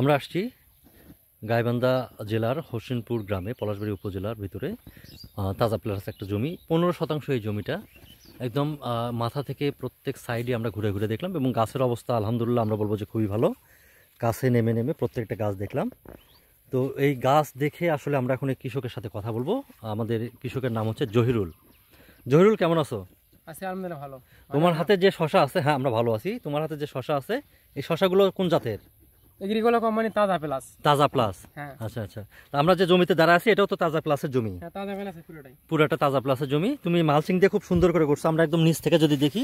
আমরা আসছি গাইবান্ধা জেলার হোসেনপুর গ্রামে, পলাশবাড়ি উপজেলার ভিতরে তাজা প্লাস একটা জমি, 15% এই জমিটা। একদম মাথা থেকে প্রত্যেক সাইডে আমরা ঘুরে ঘুরে দেখলাম এবং গাছের অবস্থা আলহামদুলিল্লাহ আমরা বলবো যে খুবই ভালো। গাছে নেমে নেমে প্রত্যেকটা গাছ দেখলাম। তো এই গাছ দেখে আসলে আমরা এখন এই কৃষকের সাথে কথা বলবো। আমাদের কৃষকের নাম হচ্ছে জহিরুল। জহিরুল, কেমন আছো? আছি আলহামদুলিল্লাহ, ভালো। তোমার হাতে যে শশা আছে, হ্যাঁ আমরা ভালো আছি। তোমার হাতে যে শশা আছে, এই শশাগুলো কোন জাতের? এগ্রিকোলা কোম্পানি তাজা প্লাস। তাজা প্লাস। হ্যাঁ আচ্ছা আচ্ছা। তা আমরা যে জমিতে দাঁড়া আছি এটাও তো তাজা প্লাসের জমি। হ্যাঁ, তাজা প্লাস পুরোটাই। পুরাটা তাজা প্লাসের জমি। তুমি মালচিং দিয়ে খুব সুন্দর করে করছো। আমরা একদম নিচ থেকে যদি দেখি,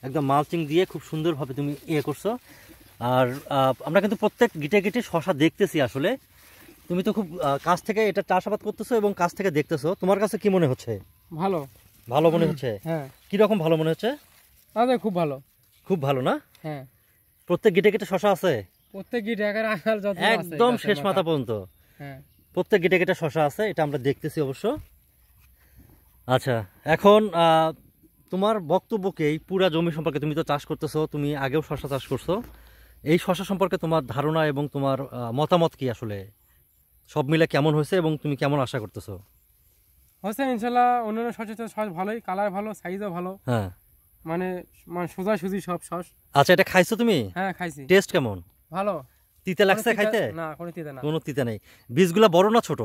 একদম মালচিং দিয়ে খুব সুন্দরভাবে তুমি করছো। আর আমরা কিন্তু প্রত্যেক গিটে গিটে শশা দেখতেছি। আসলে তুমি তো খুব কাছ থেকে এটা চাষাবাদ করতেছো এবং কাছ থেকে দেখতেছো। তোমার কাছে কি মনে হচ্ছে? ভালো। ভালো মনে হচ্ছে? হ্যাঁ। কিরকম ভালো মনে হচ্ছে? তাজা খুব ভালো। খুব ভালো না? হ্ঁ। প্রত্যেক গিটে গিটে শশা আছে? প্রত্যেক গিট একের আকার যত আছে একদম শেষ মাথা পর্যন্ত। হ্যাঁ, প্রত্যেক গিটে গিটে শশা আছে, এটা আমরা দেখতেছি অবশ্য। আচ্ছা, এখন তোমার বক্তব্য কি এই পুরা জমি সম্পর্কে? তুমি তো চাষ করতেছো, তুমি আগেও শশা চাষ করছো। এই শশা সম্পর্কে তোমার ধারণা এবং তোমার মতামত কি? আসলে সব মিলে কেমন হয়েছে এবং তুমি কেমন আশা করতেছো? হচ্ছে ইনশাল্লাহ। অন্যান্য সচেতন সস ভালোই, কালার ভালো, সাইজও ভালো। হ্যাঁ, মানে মানে সোজাসুজি সব সস। আচ্ছা, এটা খাইছো তুমি? হ্যাঁ, খাইছি। টেস্ট কেমন? ভালো। তিতে লাগছে খাইতে? না, কোনো তিতে না। কোনো তিতে নেই। বীজগুলা বড় না ছোট?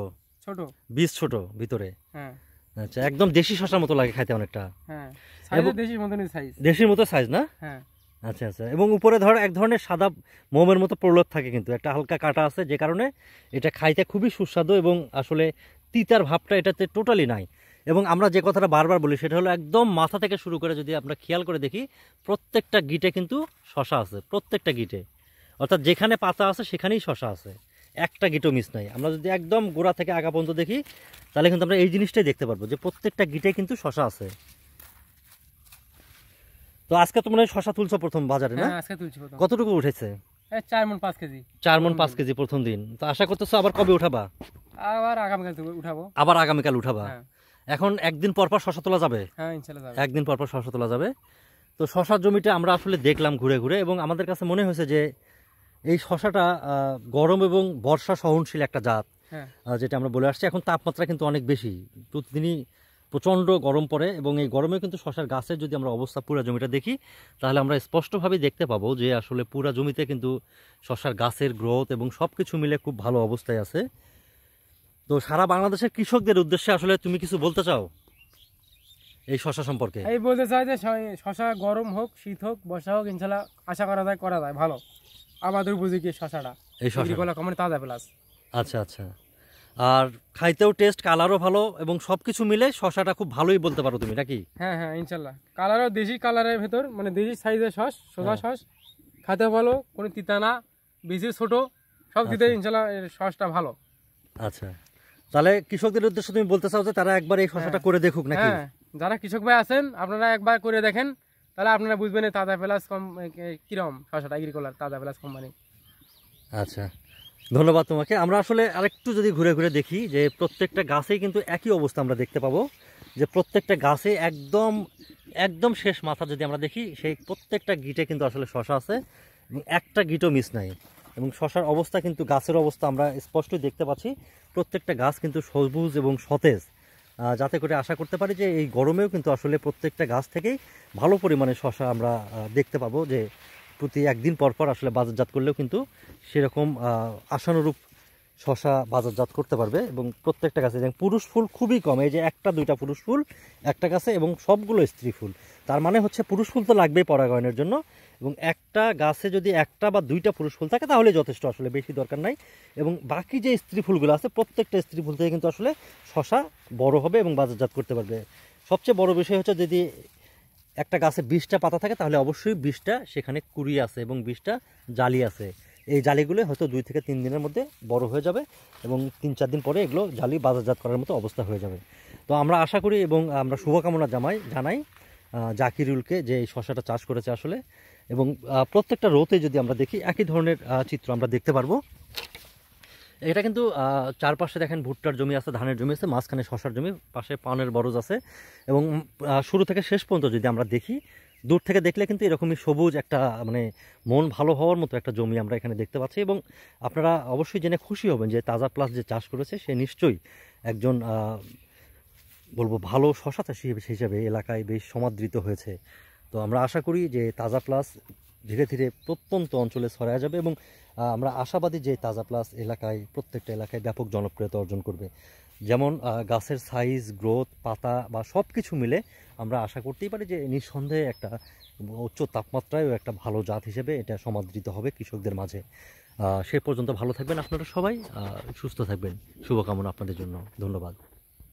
ছোট। বীজ ছোট ভিতরে? হ্যাঁ। আচ্ছা, একদম দেশি শশার মতো লাগে খাইতে অনেকটা। হ্যাঁ, সাইজও দেশির মতনই সাইজ। দেশির মতো সাইজ না? হ্যাঁ। আচ্ছা আচ্ছা। এবং উপরে এক ধরনের সাদা মোমের মতো প্রলেপ থাকে, কিন্তু একটা হালকা কাটা আছে, যে কারণে এটা খাইতে খুবই সুস্বাদু এবং আসলে তিতার ভাবটা এটাতে টোটালি নাই। এবং আমরা যে কথাটা বারবার বলি সেটা হলো, একদম মাথা থেকে শুরু করে যদি আমরা খেয়াল করে দেখি, প্রত্যেকটা গিটে কিন্তু শশা আছে, প্রত্যেকটা গিটে। অর্থাৎ যেখানে পাতা আছে সেখানেই শশা আছে, একটা গিটও মিস নাই। আমরা যদি একদম গোড়া থেকে আগা পর্যন্ত দেখি, তাহলে কিন্তু আমরা এই জিনিসটাই দেখতে পারবো যে প্রত্যেকটা গিটে কিন্তু শশা আছে। তো আজকে তোমরা শশা তুলছো প্রথম বাজারে না? হ্যাঁ, আজকে তুলছি প্রথম। কতটুকু উঠেছে? 4 মণ 5 কেজি। 4 মণ 5 কেজি প্রথম দিন। তো আশা করতেছো আবার কবে উঠাবা? আবার আগামীকাল উঠাবো। আবার আগামীকাল উঠাবা? হ্যাঁ। এখন একদিন পর পর শশা তোলা যাবে? হ্যাঁ, ইনশাল্লাহ যাবে। একদিন পর পর শশা তোলা যাবে। তো শশার জমিটা আমরা আসলে দেখলাম ঘুরে ঘুরে, এবং আমাদের কাছে মনে হয়েছে যে এই শশাটা গরম এবং বর্ষা সহনশীল একটা জাত। হ্যাঁ। যেটা আমরা বলে আসছি। এখন তাপমাত্রা কিন্তু অনেক বেশি, প্রতিদিনই প্রচণ্ড গরম পড়ে, এবং এই গরমে কিন্তু শশার গাছের যদি আমরা অবস্থা পুরো জমিটা দেখি, তাহলে আমরা স্পষ্টভাবে দেখতে পাবো যে আসলে পুরো জমিতে কিন্তু শশার গাছের গ্রোথ এবং সব কিছু মিলে খুব ভালো অবস্থায় আছে। তো সারা বাংলাদেশের কৃষকদের উদ্দেশ্যে আসলে তুমি কিছু বলতে চাও এই শশা সম্পর্কে? এই বলতে চাই যে শশা গরম হোক, শীত হোক, বর্ষা হোক, ইনশাল্লাহ আশা করা যায় ভালো। আমাদের উপযোগী শশাটা এই শশা এগ্রিকোলা কোম্পানি তাজা প্লাস। আচ্ছা আচ্ছা। আর খাইতেও টেস্ট, কালারও ভালো, এবং সব কিছু মিলে শশাটা খুব ভালোই বলতে পারো তুমি, নাকি? হ্যাঁ হ্যাঁ, ইনশাল্লাহ। কালারও দেশি কালারের ভেতর, মানে দেশি সাইজের সস, সোজা সস। খাতে ভালো, কোনো তিতা না, বেশি ছোট, সব দিতে ইনশাল্লাহ এর সসটা ভালো। আচ্ছা, তাহলে কৃষকদের উদ্দেশ্যে তুমি বলতে চাও যে তারা একবার এই শশাটা করে দেখুক, নাকি? হ্যাঁ, যারা কৃষক ভাই আছেন আপনারা একবার করে দেখেন, তাহলে আপনারা বুঝবেন এই তাজা প্লাস কিরম শসাটা, এগ্রিকোলার তাজা প্লাস কোম্পানি। আচ্ছা, ধন্যবাদ তোমাকে। আমরা আসলে আরেকটু যদি ঘুরে ঘুরে দেখি, যে প্রত্যেকটা গাছেই কিন্তু একই অবস্থা আমরা দেখতে পাবো, যে প্রত্যেকটা গাছে একদম একদম শেষ মাথা যদি আমরা দেখি, সেই প্রত্যেকটা গিটে কিন্তু আসলে শশা আছে, এবং একটা গিটও মিস নাই। এবং শশার অবস্থা কিন্তু, গাছের অবস্থা আমরা স্পষ্টই দেখতে পাচ্ছি। প্রত্যেকটা গাছ কিন্তু সবুজ এবং সতেজ, যাতে করে আশা করতে পারি যে এই গরমেও কিন্তু আসলে প্রত্যেকটা গাছ থেকেই ভালো পরিমাণে শশা আমরা দেখতে পাবো, যে প্রতি একদিন পর পর আসলে বাজারজাত করলেও কিন্তু সেরকম আশানুরূপ শশা বাজারজাত করতে পারবে। এবং প্রত্যেকটা গাছে পুরুষ ফুল খুবই কম, এই যে একটা দুইটা পুরুষ ফুল একটা গাছে, এবং সবগুলো স্ত্রী ফুল। তার মানে হচ্ছে পুরুষ ফুল তো লাগবেই পরাগায়নের জন্য, এবং একটা গাছে যদি একটা বা দুইটা পুরুষ ফুল থাকে তাহলে যথেষ্ট, আসলে বেশি দরকার নাই। এবং বাকি যে স্ত্রী ফুলগুলো আছে, প্রত্যেকটা স্ত্রী ফুল থেকে কিন্তু আসলে শশা বড় হবে এবং বাজারজাত করতে পারবে। সবচেয়ে বড় বিষয় হচ্ছে, যদি একটা গাছে 20টা পাতা থাকে, তাহলে অবশ্যই 20টা সেখানে কুড়ি আছে এবং 20টা জালি আছে। এই জালিগুলো হয়তো 2 থেকে 3 দিনের মধ্যে বড় হয়ে যাবে, এবং 3-4 দিন পরে এগুলো জালি বাজারজাত করার মতো অবস্থা হয়ে যাবে। তো আমরা আশা করি এবং আমরা শুভকামনা জানাই জাকিরুলকে, যে এই শশাটা চাষ করেছে আসলে। এবং প্রত্যেকটা রোতে যদি আমরা দেখি, একই ধরনের চিত্র আমরা দেখতে পারবো। এটা কিন্তু চারপাশে দেখেন ভুট্টার জমি আছে, ধানের জমি আছে, মাঝখানে শশার জমি, পাশে পানের বরজ আছে। এবং শুরু থেকে শেষ পর্যন্ত যদি আমরা দেখি, দূর থেকে দেখলে কিন্তু এরকমই সবুজ একটা মানে মন ভালো হওয়ার মতো একটা জমি আমরা এখানে দেখতে পাচ্ছি। এবং আপনারা অবশ্যই জেনে খুশি হবেন যে তাজা প্লাস যে চাষ করেছে সে নিশ্চয়ই একজন বলবো ভালো শশা চাষি হিসেবে এলাকায় বেশ সমাদৃত হয়েছে। তো আমরা আশা করি যে তাজা প্লাস ধীরে ধীরে প্রত্যন্ত অঞ্চলে ছড়ায় যাবে এবং আমরা আশাবাদী যে তাজা প্লাস এলাকায় প্রত্যেকটা এলাকায় ব্যাপক জনপ্রিয়তা অর্জন করবে। যেমন গাছের সাইজ, গ্রোথ, পাতা বা সব কিছু মিলে আমরা আশা করতেই পারি যে নিঃসন্দেহে একটা উচ্চ তাপমাত্রায়ও একটা ভালো জাত হিসেবে এটা সমাদৃত হবে কৃষকদের মাঝে। সে পর্যন্ত ভালো থাকবেন আপনারা সবাই, সুস্থ থাকবেন, শুভকামনা আপনাদের জন্য। ধন্যবাদ।